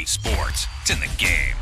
sports. It's in the game.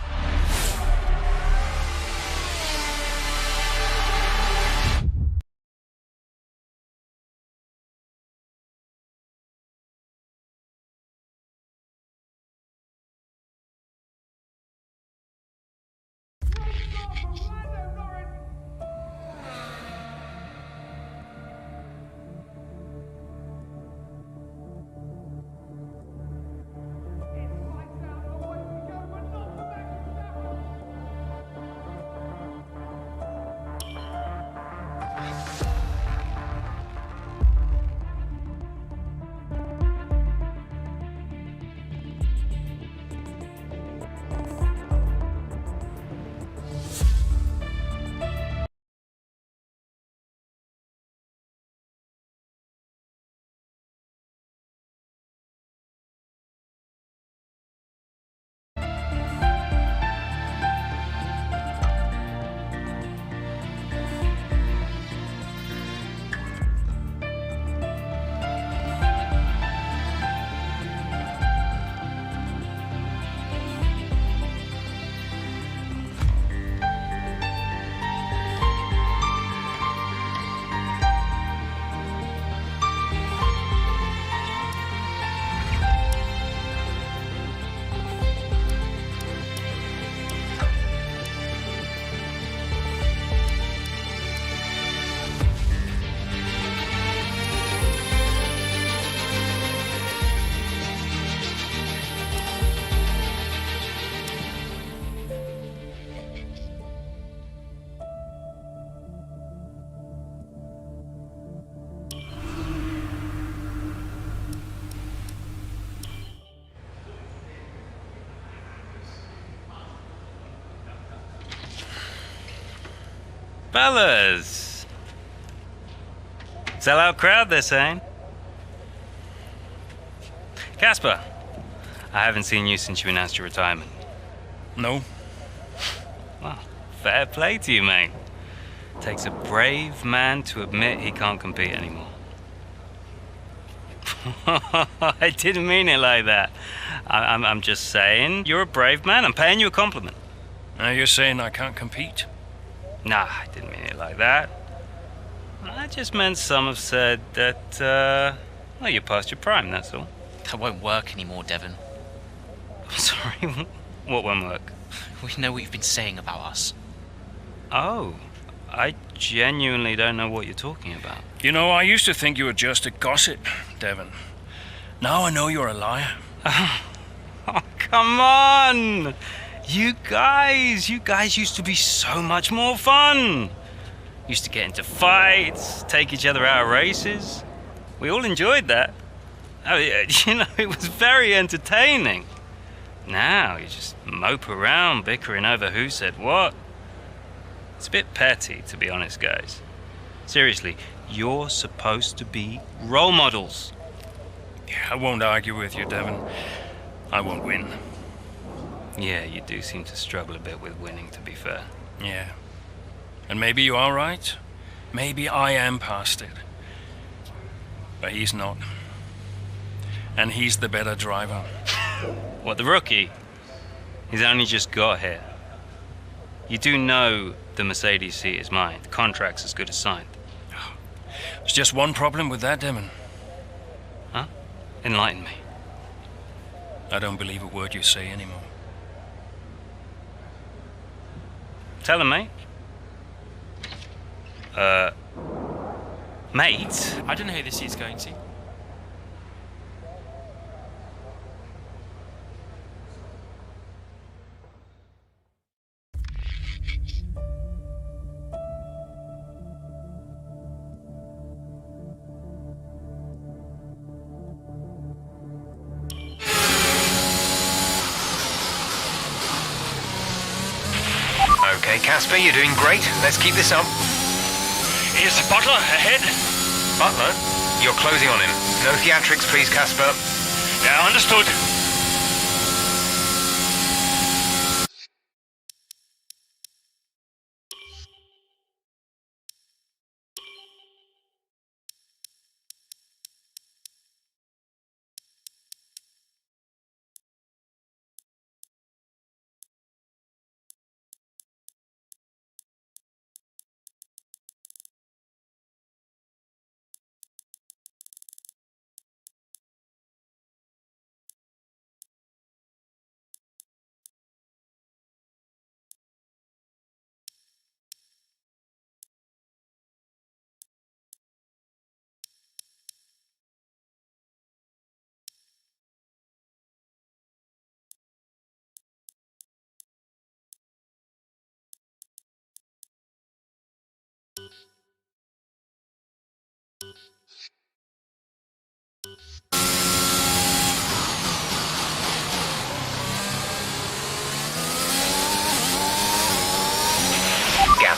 Fellas! Sell-out crowd, they're saying. Casper, I haven't seen you since you announced your retirement. No. Well, fair play to you, mate. Takes a brave man to admit he can't compete anymore. I didn't mean it like that. I'm just saying, you're a brave man. I'm paying you a compliment. Now you're saying I can't compete? Nah, I didn't mean it like that. I just meant some have said that, well, you're past your prime, that's all. That won't work anymore, Devon. Sorry, what won't work? We know what you've been saying about us. Oh, I genuinely don't know what you're talking about. You know, I used to think you were just a gossip, Devon. Now I know you're a liar. Oh, come on! You guys used to be so much more fun. Used to get into fights, take each other out of races. We all enjoyed that. Oh, yeah, it was very entertaining. Now you just mope around bickering over who said what. It's a bit petty, to be honest, guys. Seriously, you're supposed to be role models. Yeah, I won't argue with you, Devon. I won't win. Yeah, you do seem to struggle a bit with winning, to be fair. Yeah. And maybe you are right. Maybe I am past it. But he's not. And he's the better driver. What, the rookie? He's only just got here. You do know the Mercedes seat is mine. The contract's as good as signed. There's just one problem with that, Devon. Huh? Enlighten me. I don't believe a word you say anymore. Tell him, mate. Mate? I don't know who this is going to. Okay, Casper, you're doing great. Let's keep this up. Here's the Butler ahead. Butler, you're closing on him. No theatrics, please, Casper. Yeah, understood.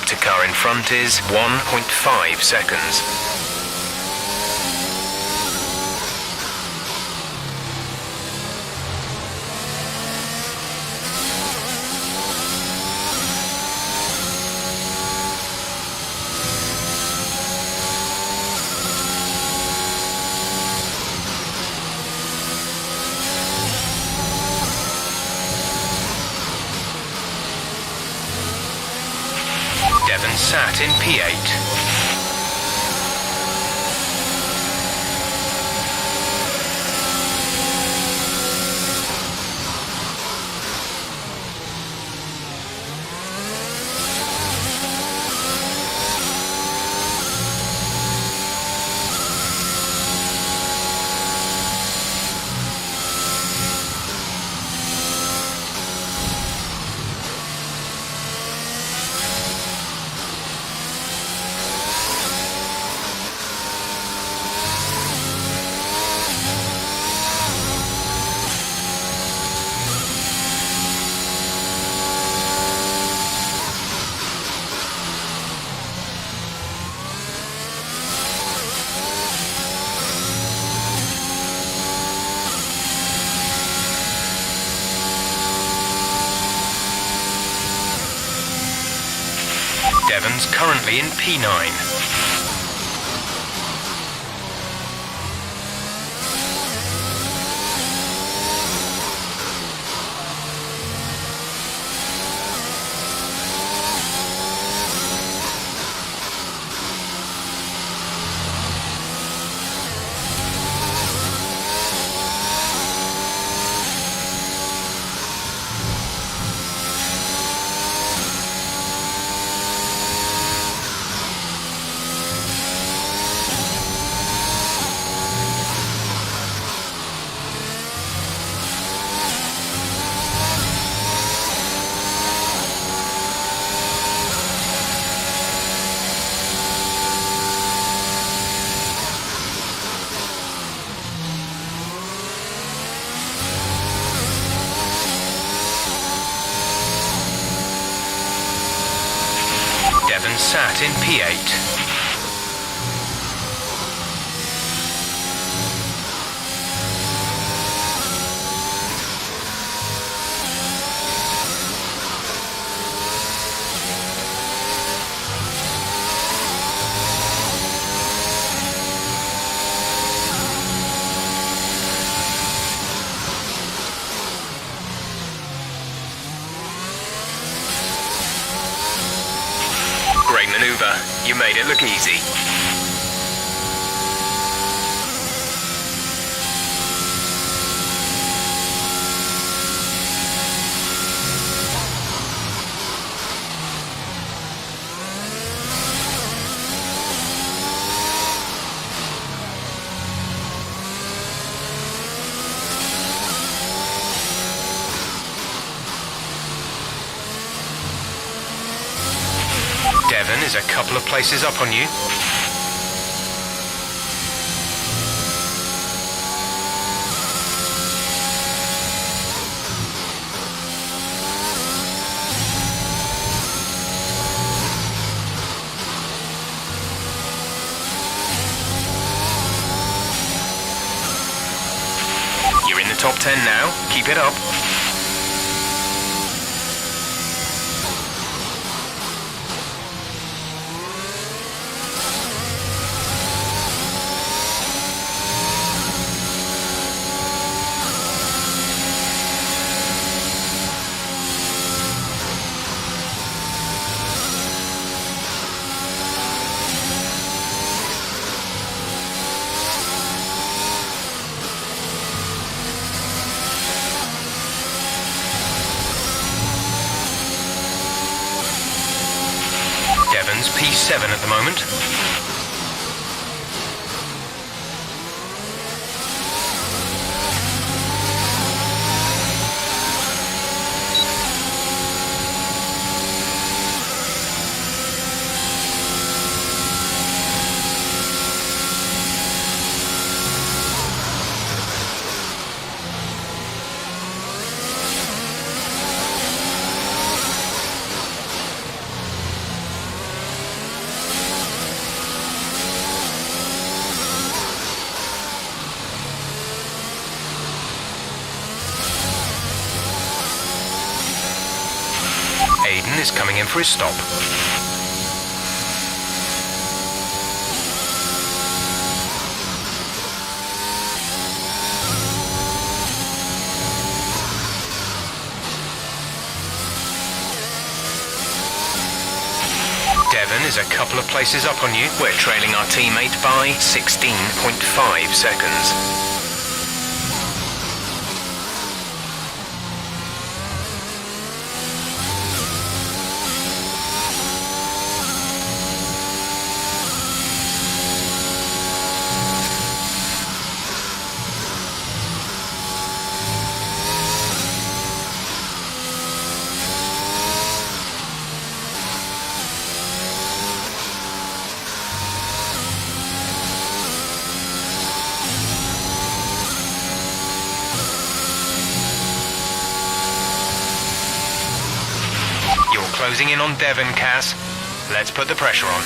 to car in front is 1.5 seconds. Devon sat in P8. Devon's currently in P9. Devon sat in P8. Great maneuver. You made it look easy. Devon is a couple of places up on you. You're in the top 10 now. Keep it up. Devon's P7 at the moment. Hayden is coming in for his stop. Devon is a couple of places up on you. We're trailing our teammate by 16.5 seconds. Closing in on Devon, Cass. Let's put the pressure on.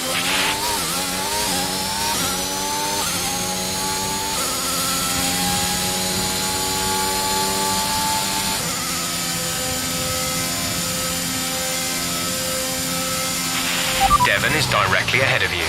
Devon is directly ahead of you.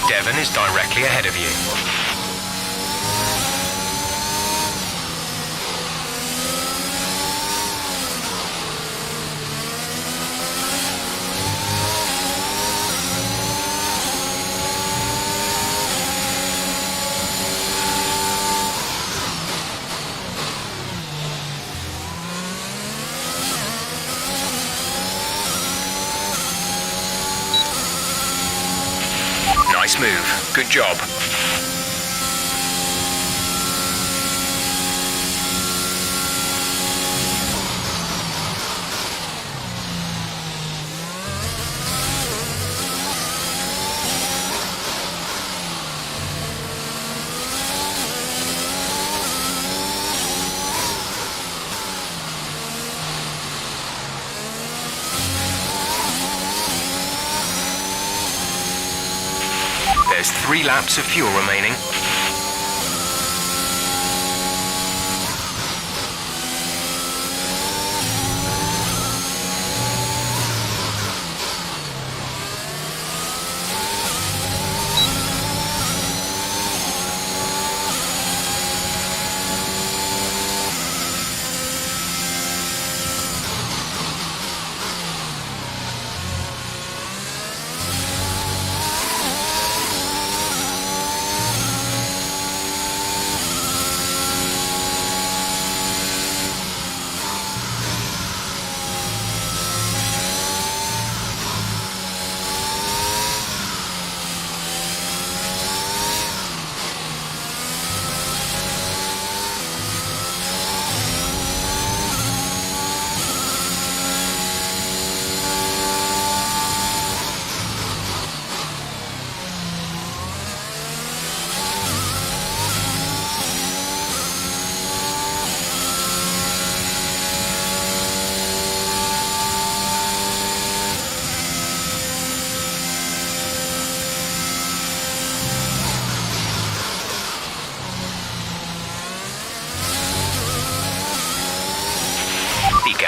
Devon is directly ahead of you. Nice move. Good job. There's 3 laps of fuel remaining.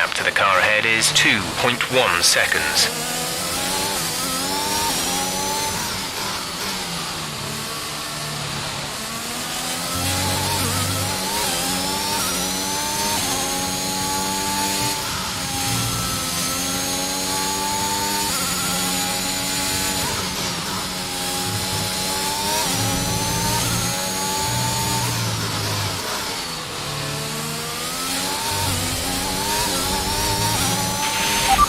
gap to the car ahead is 2.1 seconds.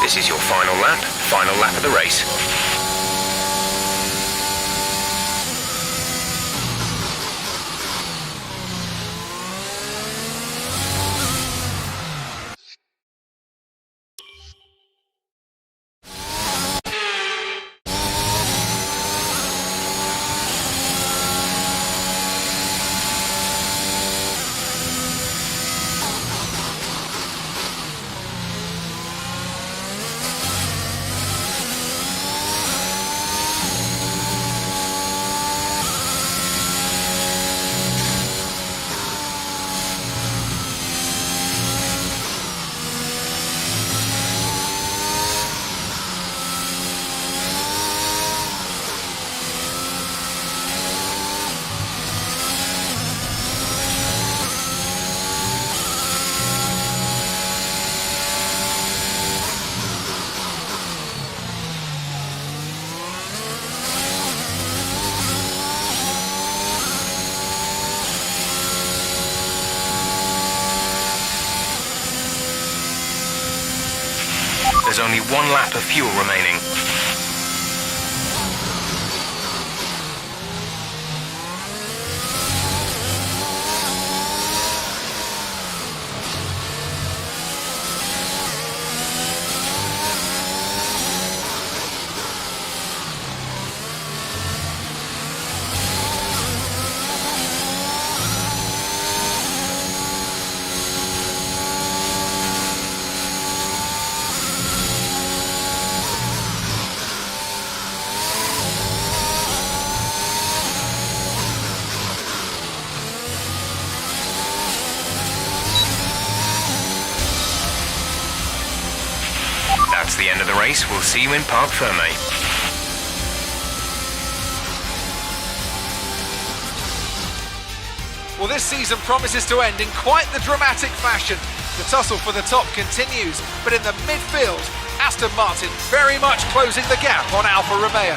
This is your final lap of the race. There's only 1 lap of fuel remaining. That's the end of the race. We'll see you in Parc Fermé. Well, this season promises to end in quite the dramatic fashion. The tussle for the top continues, but in the midfield, Aston Martin very much closing the gap on Alfa Romeo.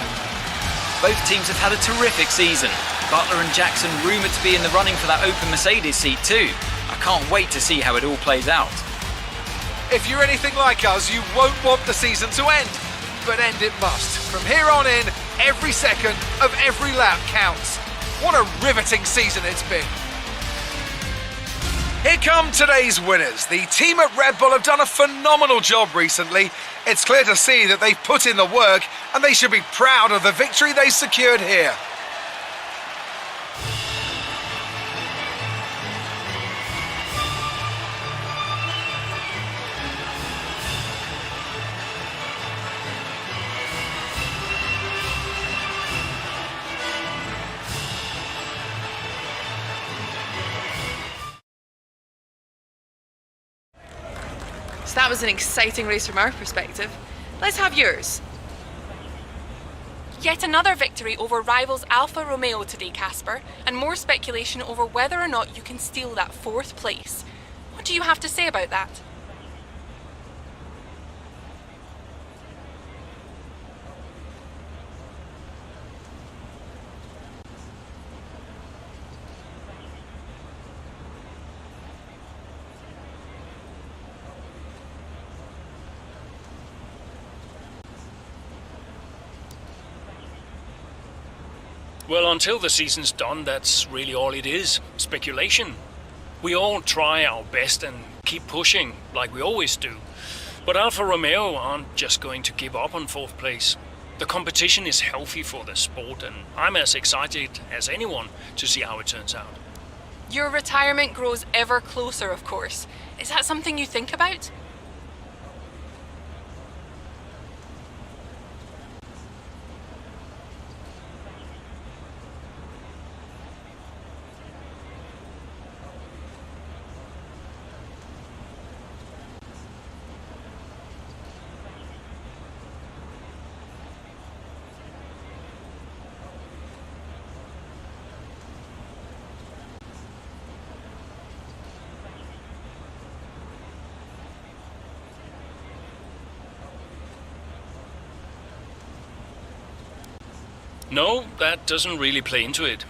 Both teams have had a terrific season. Butler and Jackson rumoured to be in the running for that open Mercedes seat too. I can't wait to see how it all plays out. If you're anything like us, you won't want the season to end, but end it must. From here on in, every second of every lap counts. What a riveting season it's been. Here come today's winners. The team at Red Bull have done a phenomenal job recently. It's clear to see that they've put in the work and they should be proud of the victory they secured here. So that was an exciting race from our perspective. Let's have yours. Yet another victory over rivals Alfa Romeo today, Casper, and more speculation over whether or not you can steal that 4th place. What do you have to say about that? Well, until the season's done, that's really all it is. Speculation. We all try our best and keep pushing, like we always do. But Alfa Romeo aren't just going to give up on 4th place. The competition is healthy for the sport, and I'm as excited as anyone to see how it turns out. Your retirement grows ever closer, of course. Is that something you think about? No, that doesn't really play into it.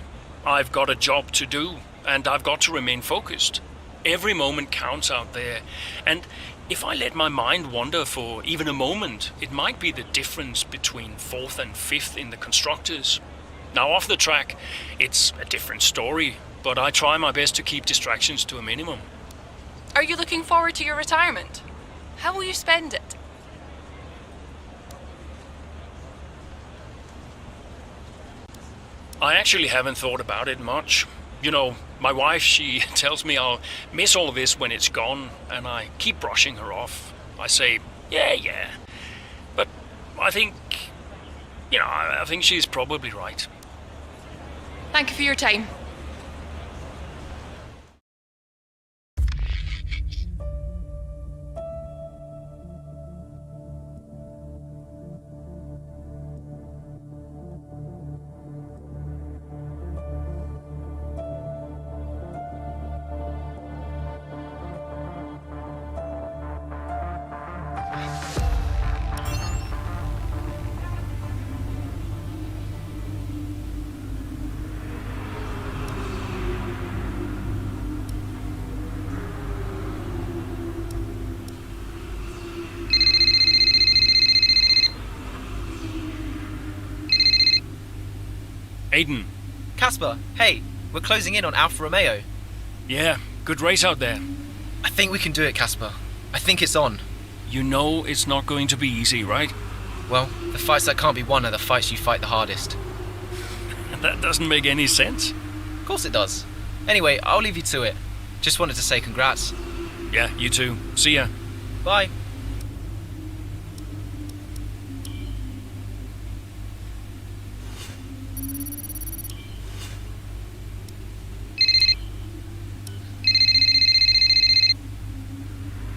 I've got a job to do, and I've got to remain focused. Every moment counts out there, and if I let my mind wander for even a moment, it might be the difference between 4th and 5th in the Constructors. Now off the track, it's a different story, but I try my best to keep distractions to a minimum. Are you looking forward to your retirement? How will you spend it? I actually haven't thought about it much. You know, my wife, she tells me I'll miss all this when it's gone, and I keep brushing her off. I say, yeah. But I think, I think she's probably right. Thank you for your time. Aiden. Casper, hey, we're closing in on Alfa Romeo. Yeah, good race out there. I think we can do it, Casper. I think it's on. You know it's not going to be easy, right? Well, the fights that can't be won are the fights you fight the hardest. That doesn't make any sense. Of course it does. Anyway, I'll leave you to it. Just wanted to say congrats. Yeah, you too. See ya. Bye.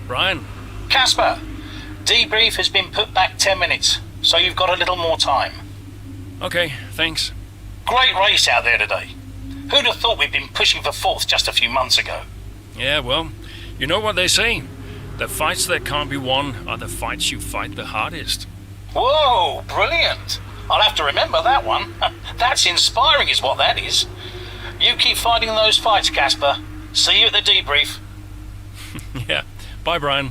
Brian. Casper, debrief has been put back 10 minutes, so you've got a little more time. Okay, thanks. Great race out there today. Who'd have thought we'd been pushing for 4th just a few months ago? Yeah, well, you know what they say. The fights that can't be won are the fights you fight the hardest. Whoa, brilliant. I'll have to remember that one. That's inspiring is what that is. You keep fighting those fights, Casper. See you at the debrief. Yeah. Bye, Brian.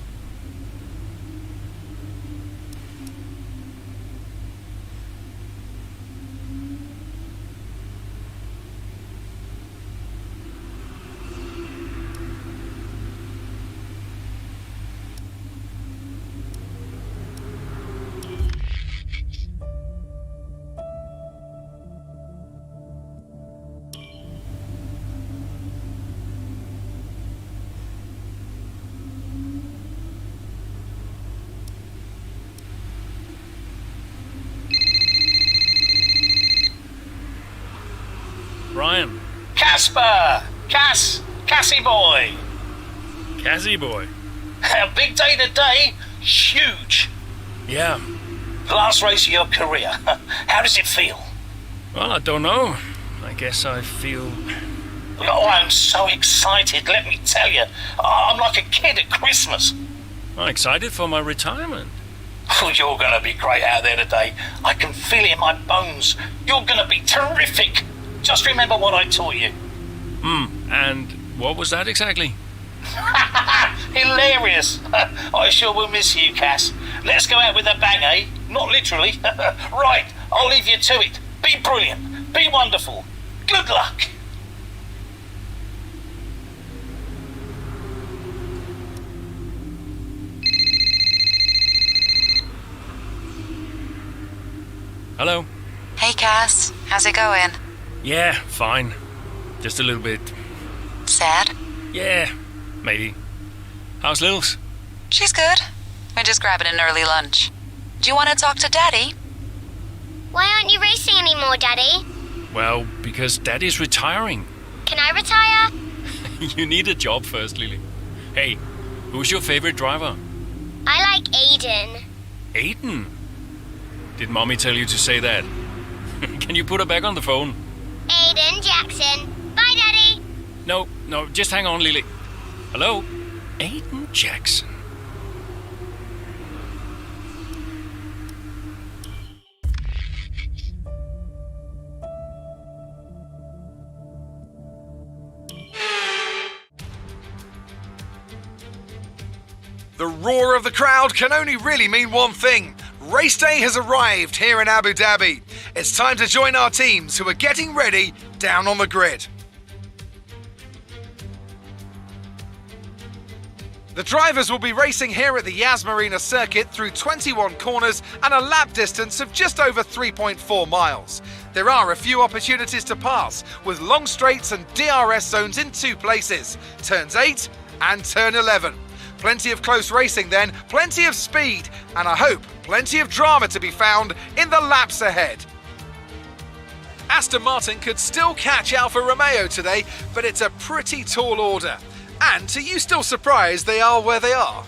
Brian. Casper! Cassie boy! Cassie boy. A big day today. Huge. Yeah. Last race of your career. How does it feel? Well, I don't know. I guess I feel... Oh, I'm so excited, let me tell you. I'm like a kid at Christmas. I'm excited for my retirement. Oh, you're going to be great out there today. I can feel it in my bones. You're going to be terrific. Just remember what I taught you. And what was that exactly? Hilarious. I sure will miss you, Cass. Let's go out with a bang, eh? Not literally. Right, I'll leave you to it. Be brilliant. Be wonderful. Good luck. Hello? Hey, Cass. How's it going? Yeah, fine. Just a little bit... Sad? Yeah, maybe. How's Lils? She's good. We're just grabbing an early lunch. Do you want to talk to Daddy? Why aren't you racing anymore, Daddy? Well, because Daddy's retiring. Can I retire? You need a job first, Lily. Hey, who's your favorite driver? I like Aiden. Aiden? Did Mommy tell you to say that? Can you put her back on the phone? Aiden Jackson. Bye, Daddy. No, just hang on, Lily. Hello? Aiden Jackson. The roar of the crowd can only really mean one thing. Race day has arrived here in Abu Dhabi. It's time to join our teams who are getting ready down on the grid. The drivers will be racing here at the Yas Marina circuit through 21 corners and a lap distance of just over 3.4 miles. There are a few opportunities to pass, with long straights and DRS zones in 2 places, turns 8 and turn 11. Plenty of close racing then, plenty of speed, and I hope plenty of drama to be found in the laps ahead. Aston Martin could still catch Alfa Romeo today, but it's a pretty tall order. And are you still surprised they are where they are?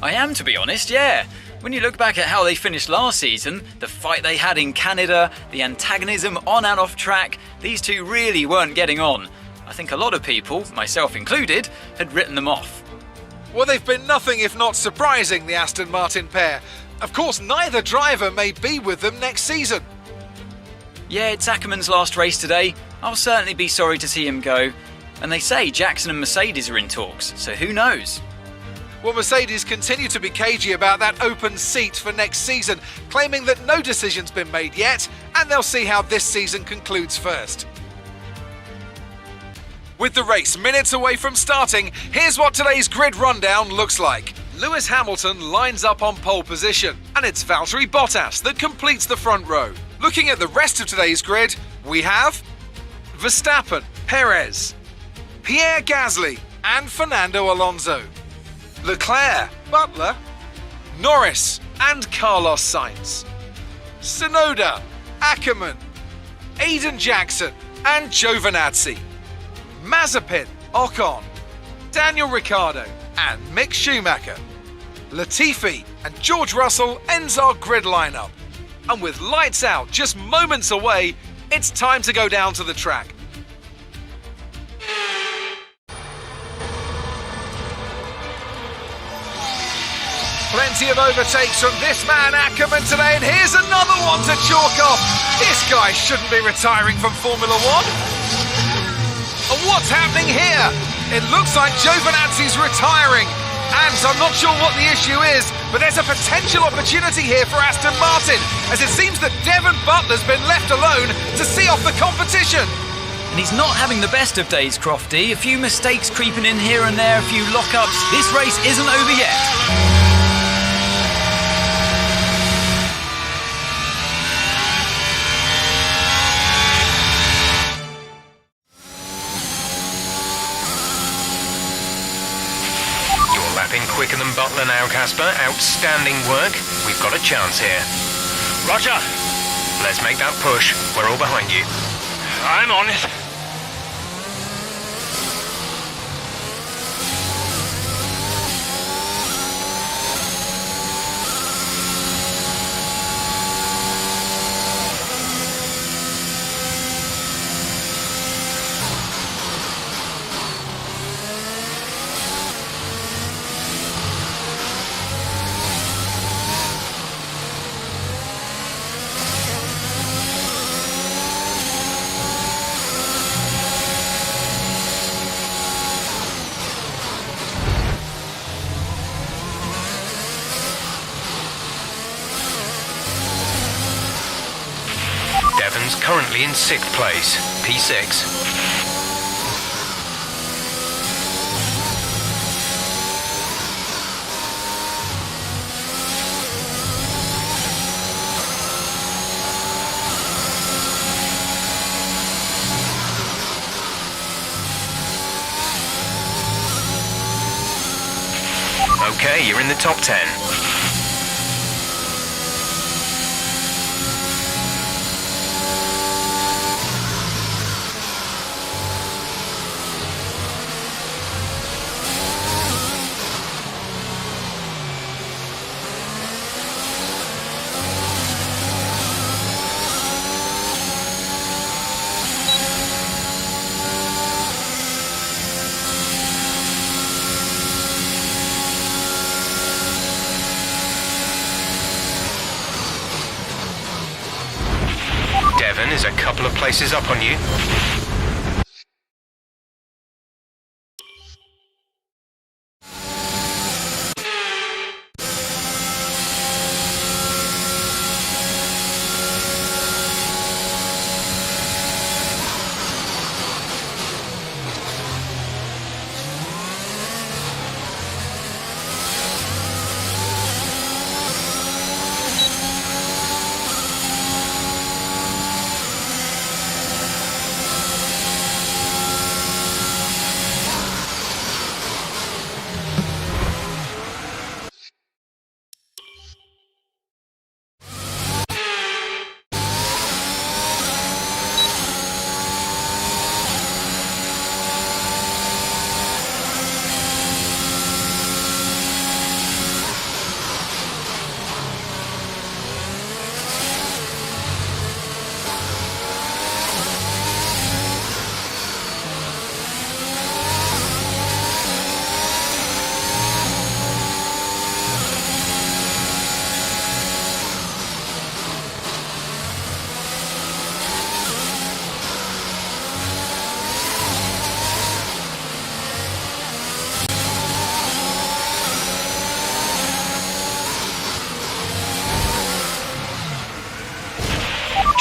I am, to be honest, yeah. When you look back at how they finished last season, the fight they had in Canada, the antagonism on and off track, these two really weren't getting on. I think a lot of people, myself included, had written them off. Well, they've been nothing if not surprising, the Aston Martin pair. Of course, neither driver may be with them next season. Yeah, it's Ackerman's last race today. I'll certainly be sorry to see him go. And they say Jackson and Mercedes are in talks, so who knows? Well, Mercedes continue to be cagey about that open seat for next season, claiming that no decision's been made yet, and they'll see how this season concludes first. With the race minutes away from starting, here's what today's grid rundown looks like. Lewis Hamilton lines up on pole position, and it's Valtteri Bottas that completes the front row. Looking at the rest of today's grid, we have Verstappen, Perez, Pierre Gasly and Fernando Alonso, Leclerc, Butler, Norris and Carlos Sainz, Tsunoda, Ackerman, Aiden Jackson and Giovinazzi, Mazepin, Ocon, Daniel Ricciardo and Mick Schumacher. Latifi and George Russell ends our grid lineup. And with lights out just moments away, it's time to go down to the track. Plenty of overtakes from this man Ackerman today, and here's another one to chalk off. This guy shouldn't be retiring from Formula One. And what's happening here? It looks like Giovinazzi's retiring, and I'm not sure what the issue is, but there's a potential opportunity here for Aston Martin, as it seems that Devon Butler's been left alone to see off the competition. And he's not having the best of days, Crofty. A few mistakes creeping in here and there, a few lockups. This race isn't over yet. Quicker than Butler now, Casper. Outstanding work. We've got a chance here. Roger. Let's make that push. We're all behind you. I'm on it. Devon's currently in 6th place, P6. Okay, you're in the top 10. Devon is a couple of places up on you.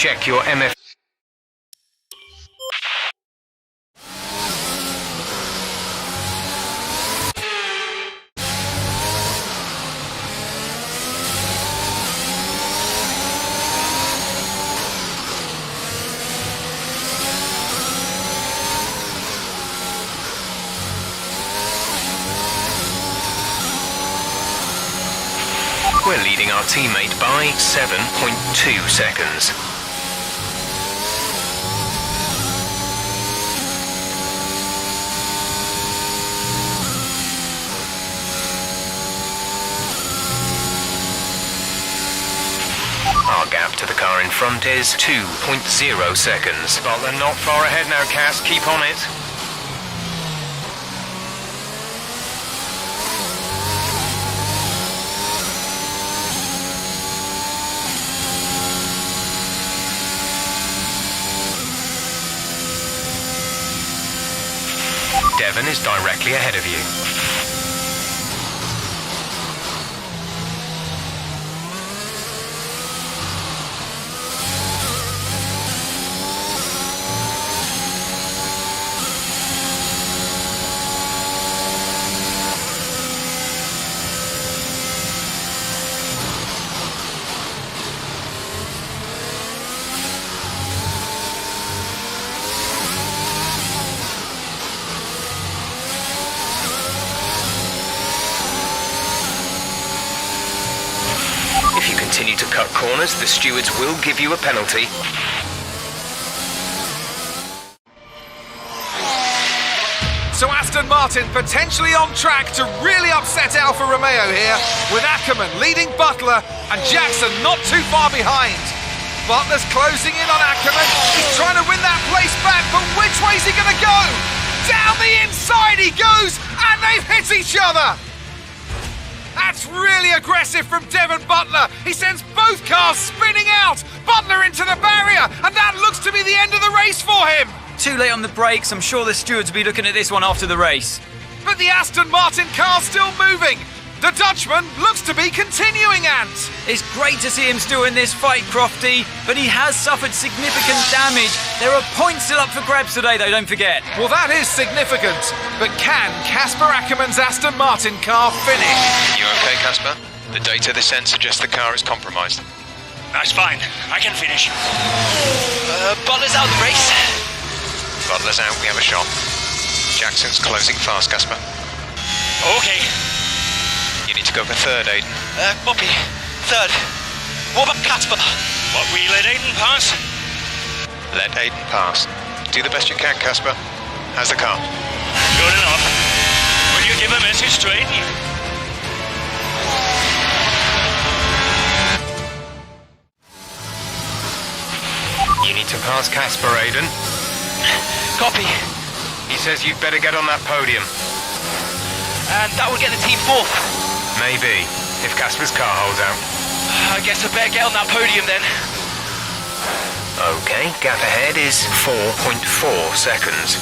check your MF. We're leading our teammate by 7.2 seconds. Our gap to the car in front is 2.0 seconds. Butler not far ahead now, Cass. Keep on it. Devon is directly ahead of you. If you continue to cut corners, the stewards will give you a penalty. So Aston Martin potentially on track to really upset Alfa Romeo here, with Ackerman leading Butler and Jackson not too far behind. Butler's closing in on Ackerman. He's trying to win that place back, but which way's he going to go? Down the inside he goes, and they've hit each other. That's really aggressive from Devon Butler. He sends both cars spinning out. Butler into the barrier, and that looks to be the end of the race for him. Too late on the brakes. I'm sure the stewards will be looking at this one after the race. But the Aston Martin car's still moving. The Dutchman looks to be continuing, Ant. It's great to see him still in this fight, Crofty, but he has suffered significant damage. There are points still up for grabs today, though, don't forget. Well, that is significant. But can Casper Ackerman's Aston Martin car finish? You okay, Casper? The data they sent suggests the car is compromised. That's fine. I can finish. Butler's out of the race. Butler's out, we have a shot. Jackson's closing fast, Casper. Okay. You need to go for third, Aiden. Copy. Third. What about Casper? What, we let Aiden pass? Let Aiden pass. Do the best you can, Casper. How's the car? Good enough. Will you give a message to Aiden? You need to pass Casper, Aiden. Copy. He says you'd better get on that podium. And that will get the team fourth. Maybe, if Casper's car holds out. I guess I better get on that podium then. Okay, gap ahead is 4.4 seconds.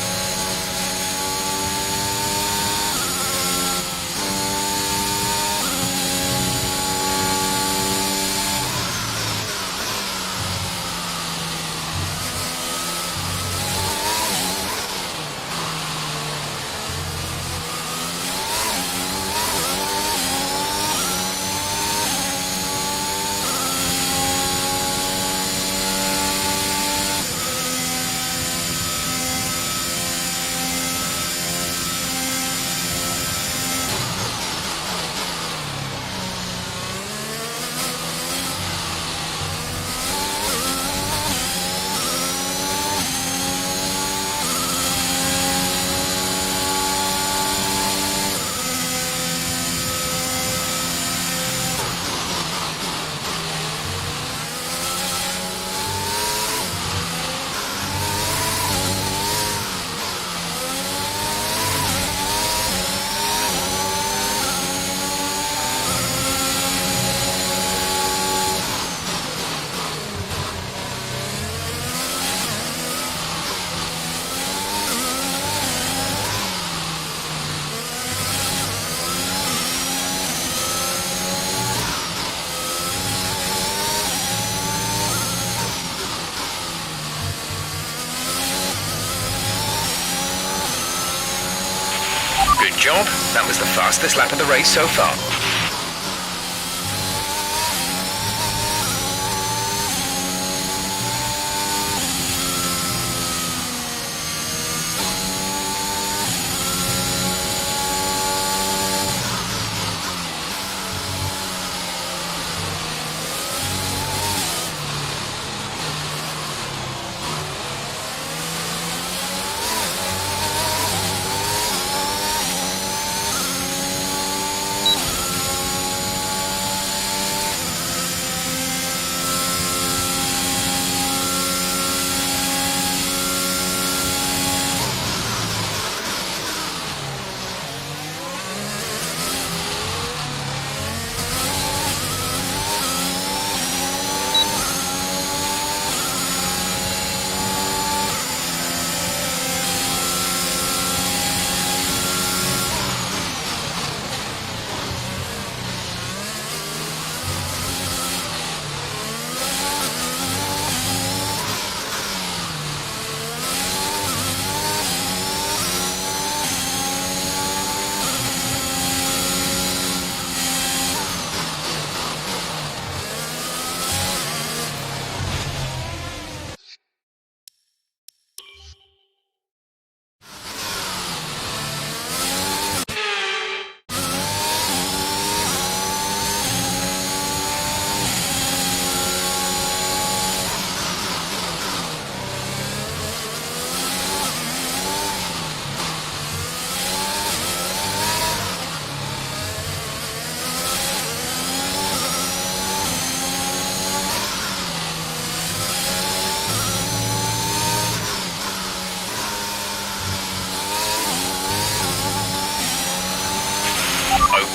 job. That was the fastest lap of the race so far.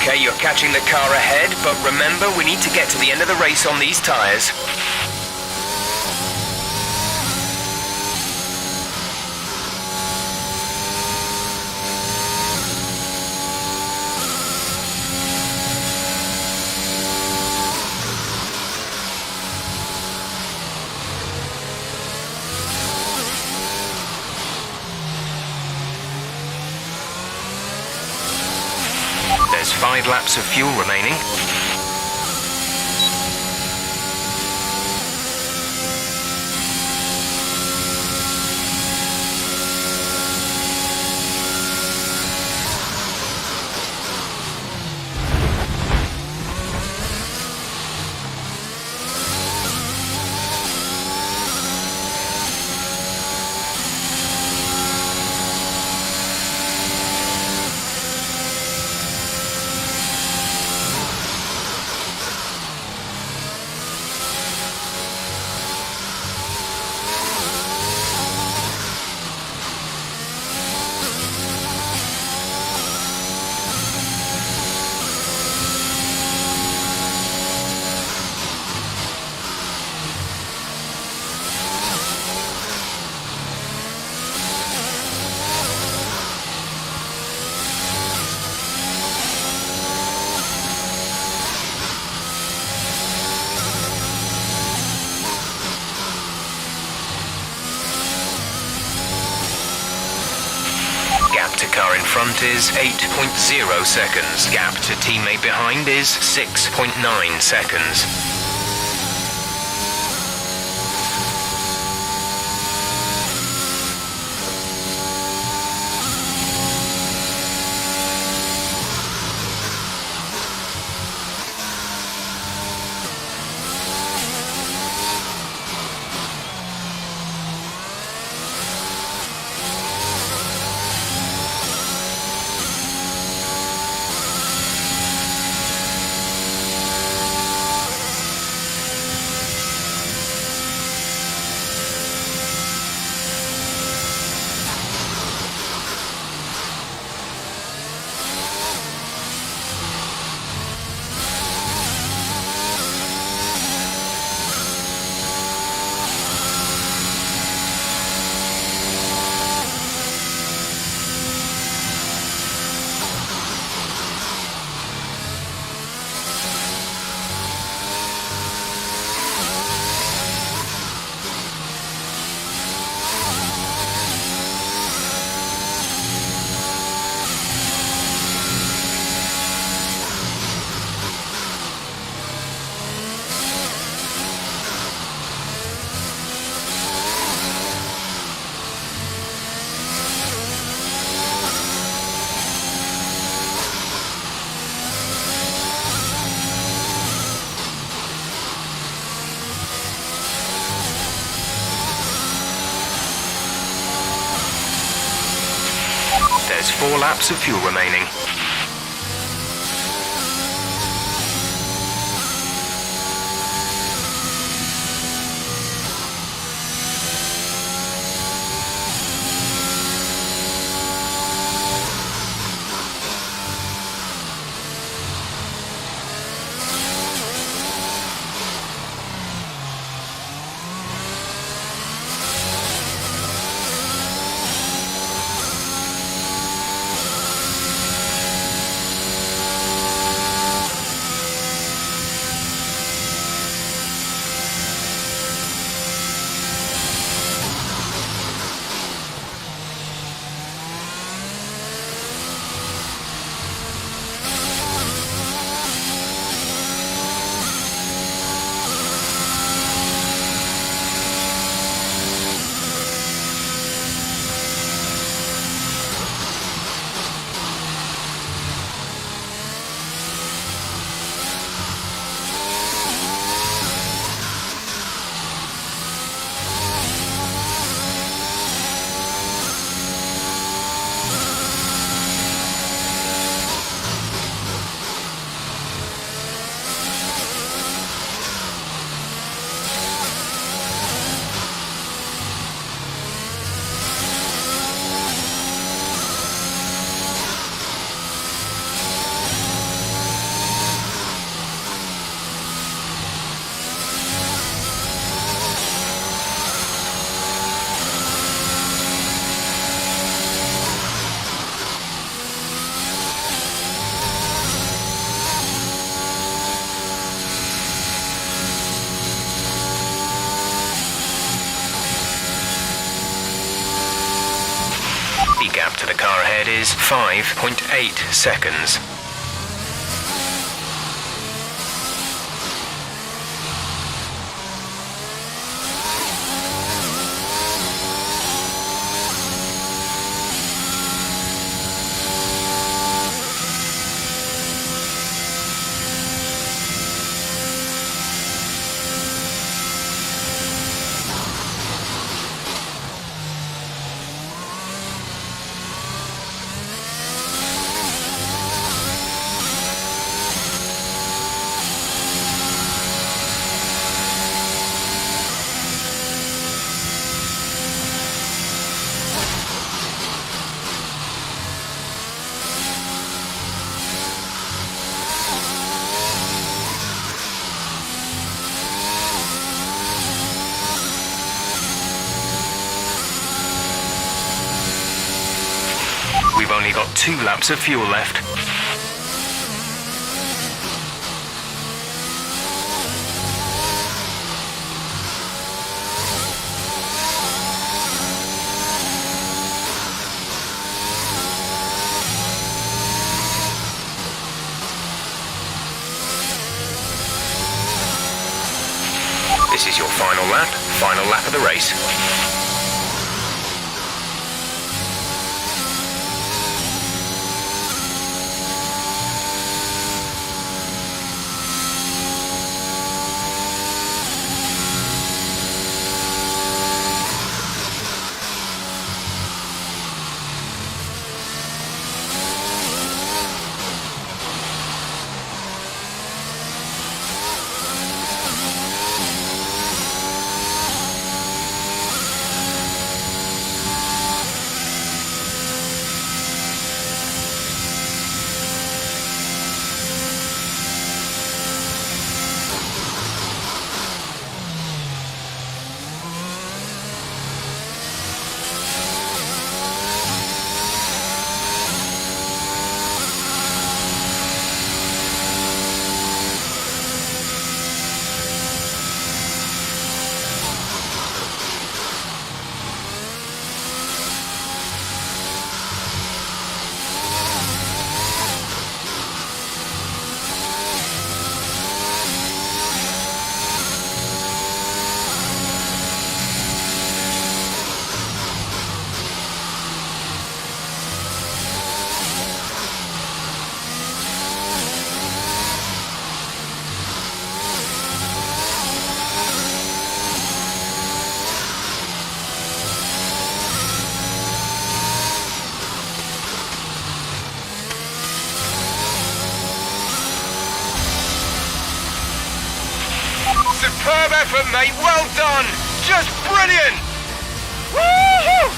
Okay, you're catching the car ahead, but remember, we need to get to the end of the race on these tyres. There's 5 laps of fuel remaining. Gap to car in front is 8.0 seconds. Gap to teammate behind is 6.9 seconds. 4 laps of fuel remaining. The gap to the car ahead is 5.8 seconds. We've only got 2 laps of fuel left. This is your final lap of the race. Superb effort, mate. Well done. Just brilliant. Woo-hoo!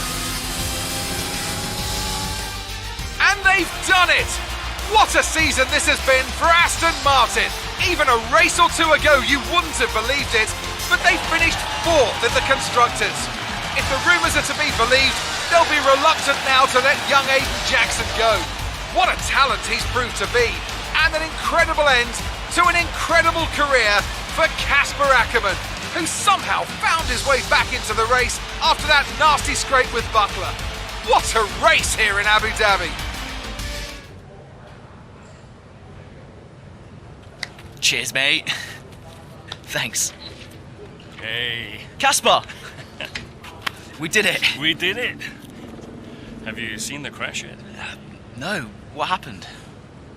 And they've done it! What a season this has been for Aston Martin. Even a race or two ago you wouldn't have believed it, but they finished 4th in the Constructors. If the rumours are to be believed, they'll be reluctant now to let young Aiden Jackson go. What a talent he's proved to be, and an incredible end to an incredible career for Casper Ackermann, who somehow found his way back into the race after that nasty scrape with Buckler. What a race here in Abu Dhabi! Cheers, mate. Thanks. Hey, Casper! We did it. we did it. Have you seen the crash yet? No, what happened?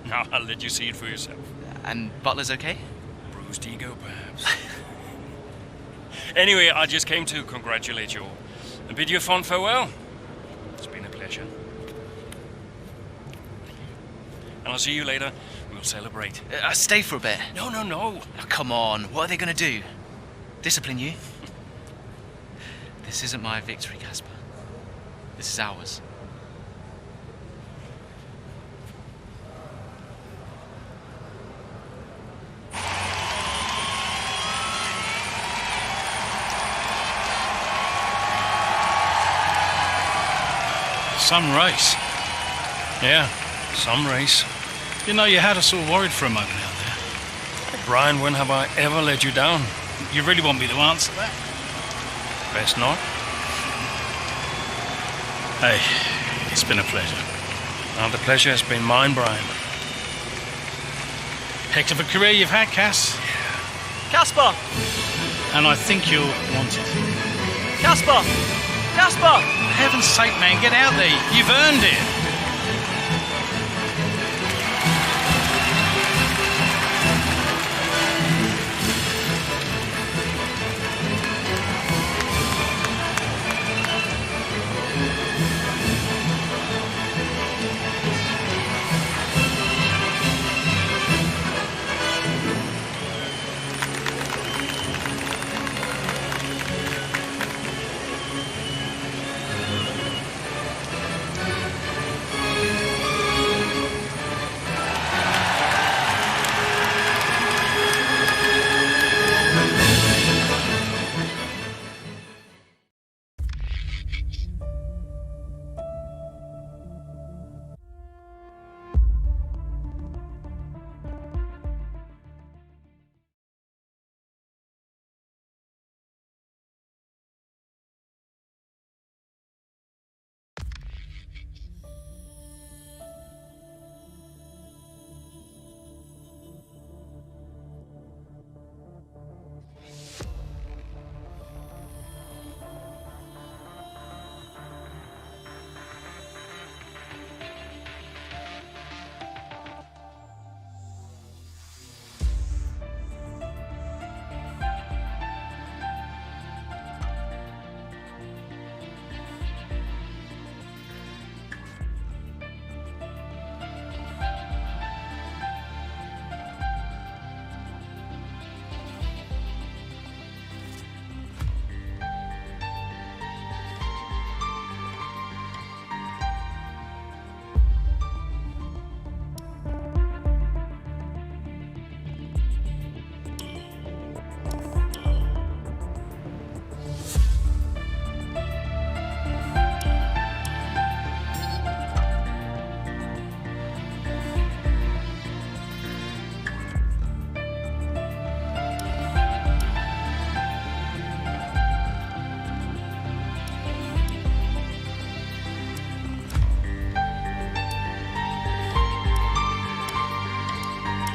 No, I'll let you see it for yourself. And Butler's okay? Bruised ego, perhaps. Anyway, I just came to congratulate you all and bid you a fond farewell. It's been a pleasure. And I'll see you later. We'll celebrate. Stay for a bit. No. Oh, come on, what are they going to do? Discipline you? This isn't my victory, Casper. This is ours. Some race. Yeah, some race. You know, you had us all worried for a moment out there. Brian, when have I ever let you down? You really want me to answer that? Best not. Hey, it's been a pleasure. Now the pleasure has been mine, Brian. Heck of a career you've had, Cass. Casper! And I think you'll want it. Casper! Casper! For heaven's sake, man, get out there. You've earned it.